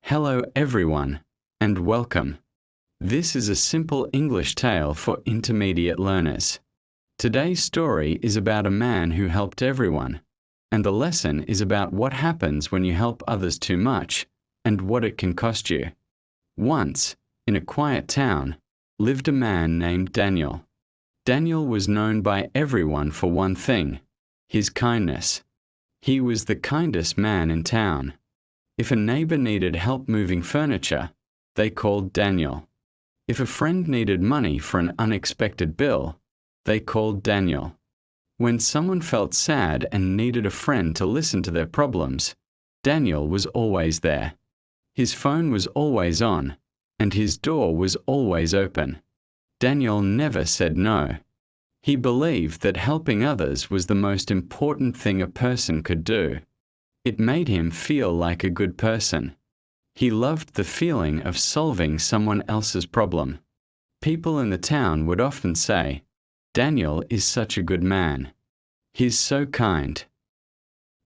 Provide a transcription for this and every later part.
Hello everyone, and welcome. This is a simple English tale for intermediate learners. Today's story is about a man who helped everyone, and the lesson is about what happens when you help others too much, and what it can cost you. Once, in a quiet town, lived a man named Daniel. Daniel was known by everyone for one thing: his kindness. He was the kindest man in town. If a neighbor needed help moving furniture, they called Daniel. If a friend needed money for an unexpected bill, they called Daniel. When someone felt sad and needed a friend to listen to their problems, Daniel was always there. His phone was always on, and his door was always open. Daniel never said no. He believed that helping others was the most important thing a person could do. It made him feel like a good person. He loved the feeling of solving someone else's problem. People in the town would often say, "Daniel is such a good man. He's so kind."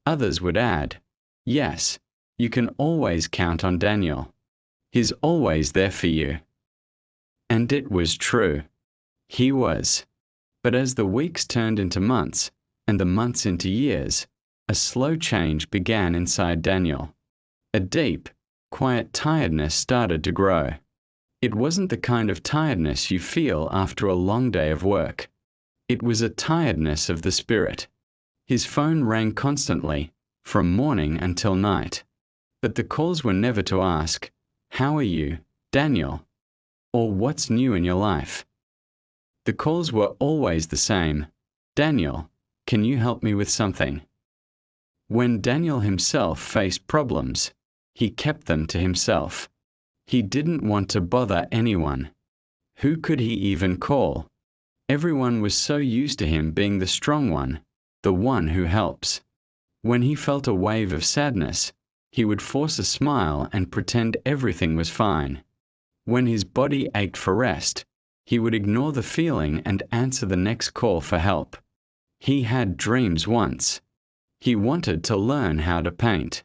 Others would add, "Yes, you can always count on Daniel. He's always there for you." And it was true. He was. But as the weeks turned into months, and the months into years, a slow change began inside Daniel. A deep, quiet tiredness started to grow. It wasn't the kind of tiredness you feel after a long day of work. It was a tiredness of the spirit. His phone rang constantly, from morning until night. But the calls were never to ask, "How are you, Daniel?" or "What's new in your life?" The calls were always the same: "Daniel, can you help me with something?" When Daniel himself faced problems, he kept them to himself. He didn't want to bother anyone. Who could he even call? Everyone was so used to him being the strong one, the one who helps. When he felt a wave of sadness, he would force a smile and pretend everything was fine. When his body ached for rest, he would ignore the feeling and answer the next call for help. He had dreams once. He wanted to learn how to paint.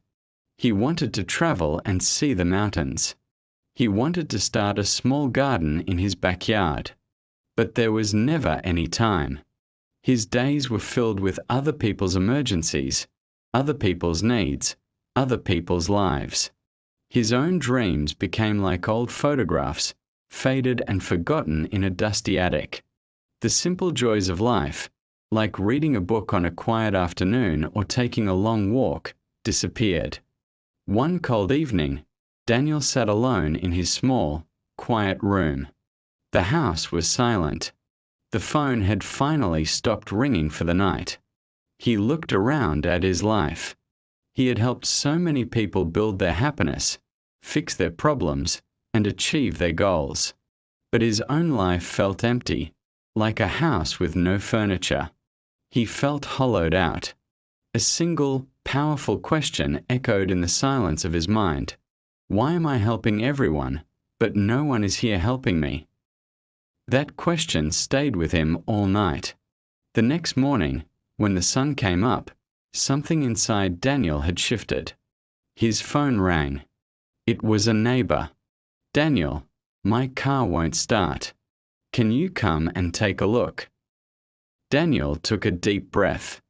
He wanted to travel and see the mountains. He wanted to start a small garden in his backyard. But there was never any time. His days were filled with other people's emergencies, other people's needs, other people's lives. His own dreams became like old photographs, faded and forgotten in a dusty attic. The simple joys of life, like reading a book on a quiet afternoon or taking a long walk, disappeared. One cold evening, Daniel sat alone in his small, quiet room. The house was silent. The phone had finally stopped ringing for the night. He looked around at his life. He had helped so many people build their happiness, fix their problems, and achieve their goals. But his own life felt empty, like a house with no furniture. He felt hollowed out. A single, powerful question echoed in the silence of his mind. Why am I helping everyone, but no one is here helping me? That question stayed with him all night. The next morning, when the sun came up, something inside Daniel had shifted. His phone rang. It was a neighbor. "Daniel, my car won't start. Can you come and take a look?" Daniel took a deep breath.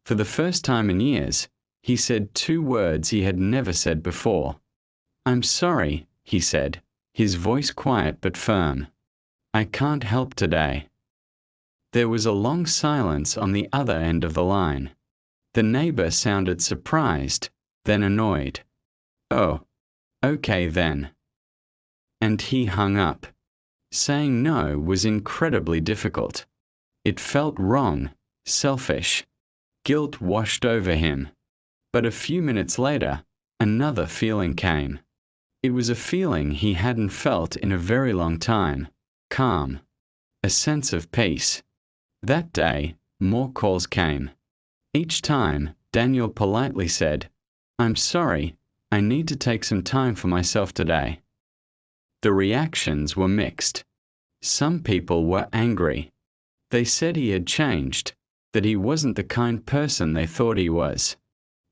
For the first time in years, he said two words he had never said before. "I'm sorry," he said, his voice quiet but firm. "I can't help today." There was a long silence on the other end of the line. The neighbor sounded surprised, then annoyed. "Oh, okay then." And he hung up. Saying no was incredibly difficult. It felt wrong, selfish. Guilt washed over him. But a few minutes later, another feeling came. It was a feeling he hadn't felt in a very long time: calm. A sense of peace. That day, more calls came. Each time, Daniel politely said, "I'm sorry, I need to take some time for myself today." The reactions were mixed. Some people were angry. They said he had changed, that he wasn't the kind person they thought he was.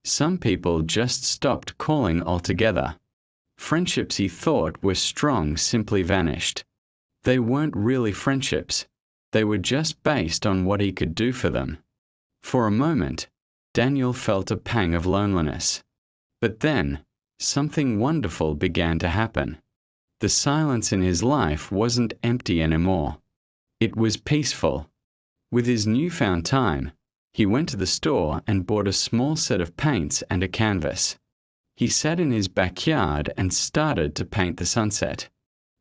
Some people just stopped calling altogether. Friendships he thought were strong simply vanished. They weren't really friendships. They were just based on what he could do for them. For a moment, Daniel felt a pang of loneliness. But then, something wonderful began to happen. The silence in his life wasn't empty anymore. It was peaceful. With his newfound time, he went to the store and bought a small set of paints and a canvas. He sat in his backyard and started to paint the sunset.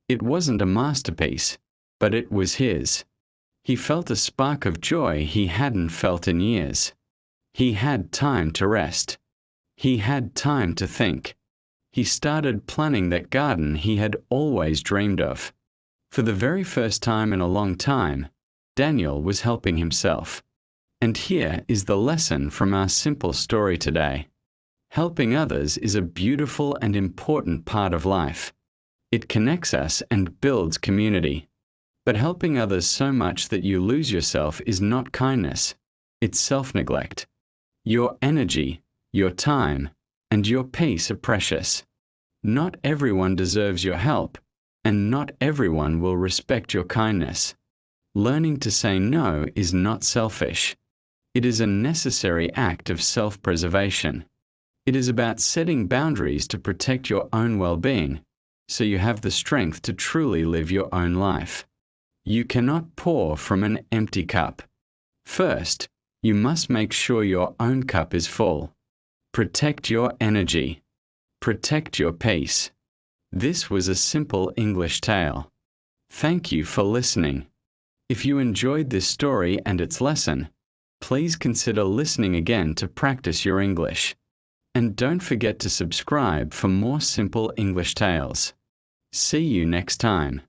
It wasn't a masterpiece, but it was his. He felt a spark of joy he hadn't felt in years. He had time to rest. He had time to think. He started planning that garden he had always dreamed of. For the very first time in a long time, Daniel was helping himself. And here is the lesson from our simple story today. Helping others is a beautiful and important part of life. It connects us and builds community. But helping others so much that you lose yourself is not kindness. It's self-neglect. Your energy, your time, and your peace are precious. Not everyone deserves your help, and not everyone will respect your kindness. Learning to say no is not selfish. It is a necessary act of self-preservation. It is about setting boundaries to protect your own well-being, so you have the strength to truly live your own life. You cannot pour from an empty cup. First, you must make sure your own cup is full. Protect your energy. Protect your peace. This was a simple English tale. Thank you for listening. If you enjoyed this story and its lesson, please consider listening again to practice your English. And don't forget to subscribe for more simple English tales. See you next time.